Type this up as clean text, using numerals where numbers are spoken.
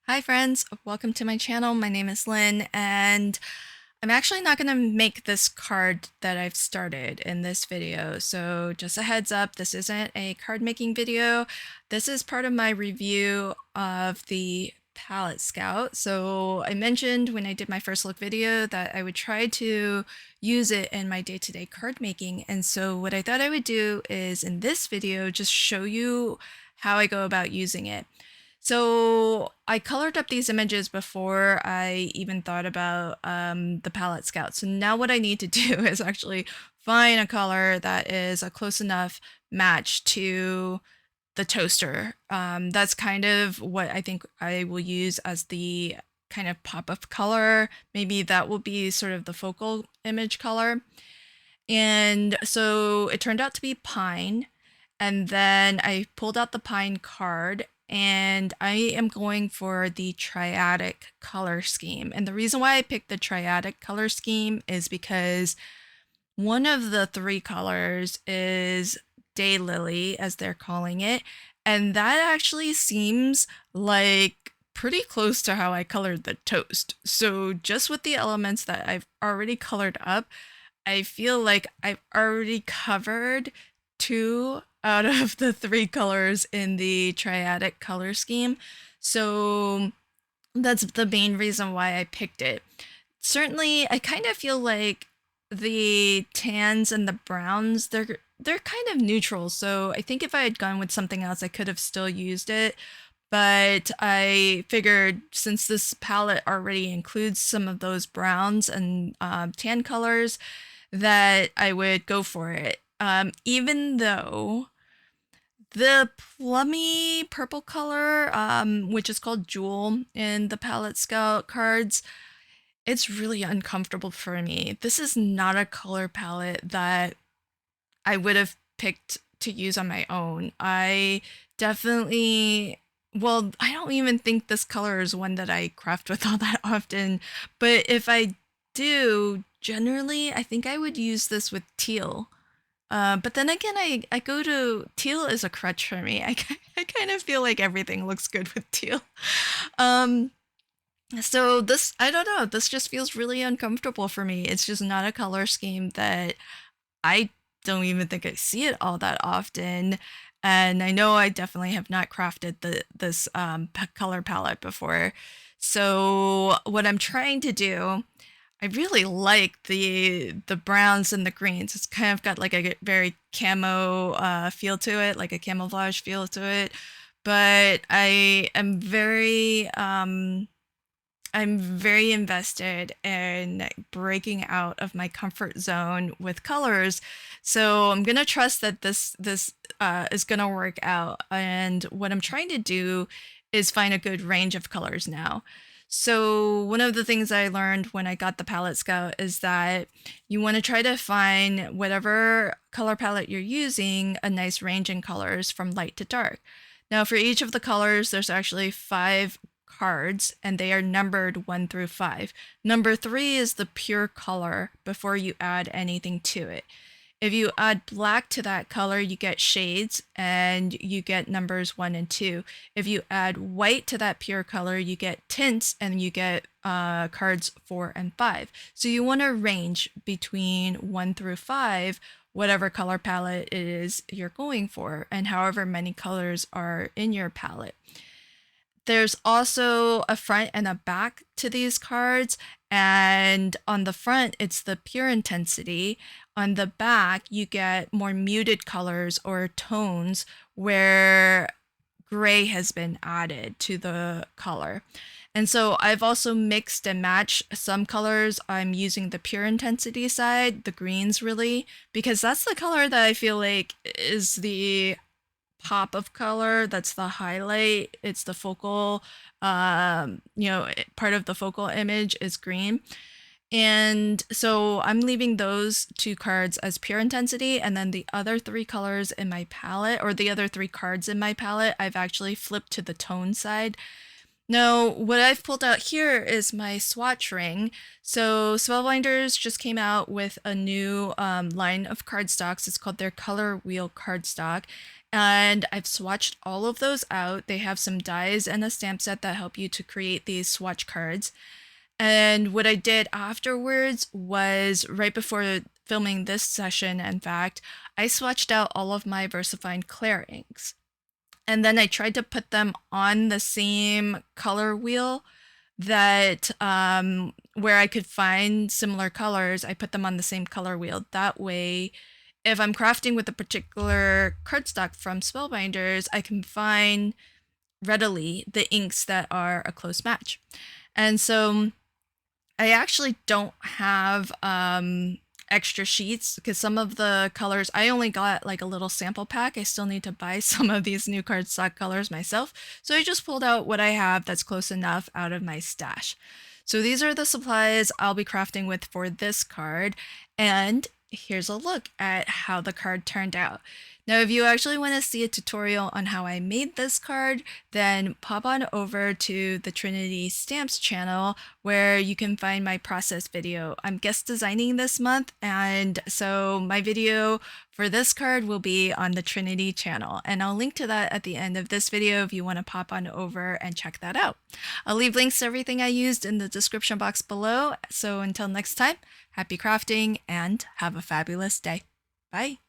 Hi friends, welcome to my channel. My name is Lynn and I'm actually not going to make this card that I've started in this video. So just a heads up, this isn't a card making video. This is part of my review of the Palette Scout. So I mentioned when I did my first look video that I would try to use it in my day-to-day card making. And so what I thought I would do is in this video just show you how I go about using it. So I colored up these images before I even thought about the Palette Scout. So now what I need to do is actually find a color that is a close enough match to the toaster. That's kind of what I think I will use as the kind of pop-up color. Maybe that will be sort of the focal image color. And so it turned out to be pine. And then I pulled out the pine card and I am going for the triadic color scheme. And the reason why I picked the triadic color scheme is because one of the three colors is daylily, as they're calling it. And that actually seems like pretty close to how I colored the toast. So just with the elements that I've already colored up, I feel like I've already covered two out of the three colors in the triadic color scheme. So that's the main reason why I picked it. Certainly, I kind of feel like the tans and the browns, they're kind of neutral. So I think if I had gone with something else, I could have still used it. But I figured since this palette already includes some of those browns and tan colors, that I would go for it. Even though the plummy purple color, which is called Jewel in the Palette Scout cards, it's really uncomfortable for me. This is not a color palette that I would have picked to use on my own. I definitely, well, I don't even think this color is one that I craft with all that often, but if I do, generally, I think I would use this with teal. But then again, I go to teal is a crutch for me. I kind of feel like everything looks good with teal. Um, so this, I don't know, this just feels really uncomfortable for me. It's just not a color scheme that I don't even think I see it all that often. And I know I definitely have not crafted this color palette before. So what I'm trying to do, I really like the browns and the greens. It's kind of got like a very camo feel to it, like a camouflage feel to it. But I'm very invested in breaking out of my comfort zone with colors. So I'm gonna trust that this is gonna work out. And what I'm trying to do is find a good range of colors now. So one of the things I learned when I got the Palette Scout is that you want to try to find whatever color palette you're using a nice range in colors from light to dark. Now for each of the colors, there's actually 5 cards and they are numbered 1 through 5. Number 3 is the pure color before you add anything to it. If you add black to that color, you get shades and you get numbers 1 and 2. If you add white to that pure color, you get tints and you get cards 4 and 5. So you want to range between 1 through 5, whatever color palette it is you're going for, and however many colors are in your palette. There's also a front and a back to these cards, and on the front, it's the pure intensity. On the back, you get more muted colors or tones where gray has been added to the color. And so I've also mixed and matched some colors. I'm using the pure intensity side, the greens really, because that's the color that I feel like is the pop of color. That's the highlight. It's the focal, part of the focal image is green. And so I'm leaving those 2 cards as pure intensity, and then the other 3 colors in my palette, or the other 3 cards in my palette, I've actually flipped to the tone side. Now, what I've pulled out here is my swatch ring. So Spellbinders just came out with a new line of cardstocks. It's called their Color Wheel cardstock. And I've swatched all of those out. They have some dies and a stamp set that help you to create these swatch cards. And what I did afterwards was, right before filming this session, in fact, I swatched out all of my VersaFine Clair inks. And then I tried to put them on the same color wheel that where I could find similar colors. I put them on the same color wheel. That way, if I'm crafting with a particular cardstock from Spellbinders, I can find readily the inks that are a close match. And so I actually don't have extra sheets because some of the colors, I only got like a little sample pack. I still need to buy some of these new cardstock colors myself. So I just pulled out what I have that's close enough out of my stash. So these are the supplies I'll be crafting with for this card. And here's a look at how the card turned out. Now, if you actually want to see a tutorial on how I made this card, then pop on over to the Trinity Stamps channel where you can find my process video. I'm guest designing this month, and so my video for this card will be on the Trinity channel, and I'll link to that at the end of this video if you want to pop on over and check that out. I'll leave links to everything I used in the description box below, so until next time, happy crafting and have a fabulous day. Bye!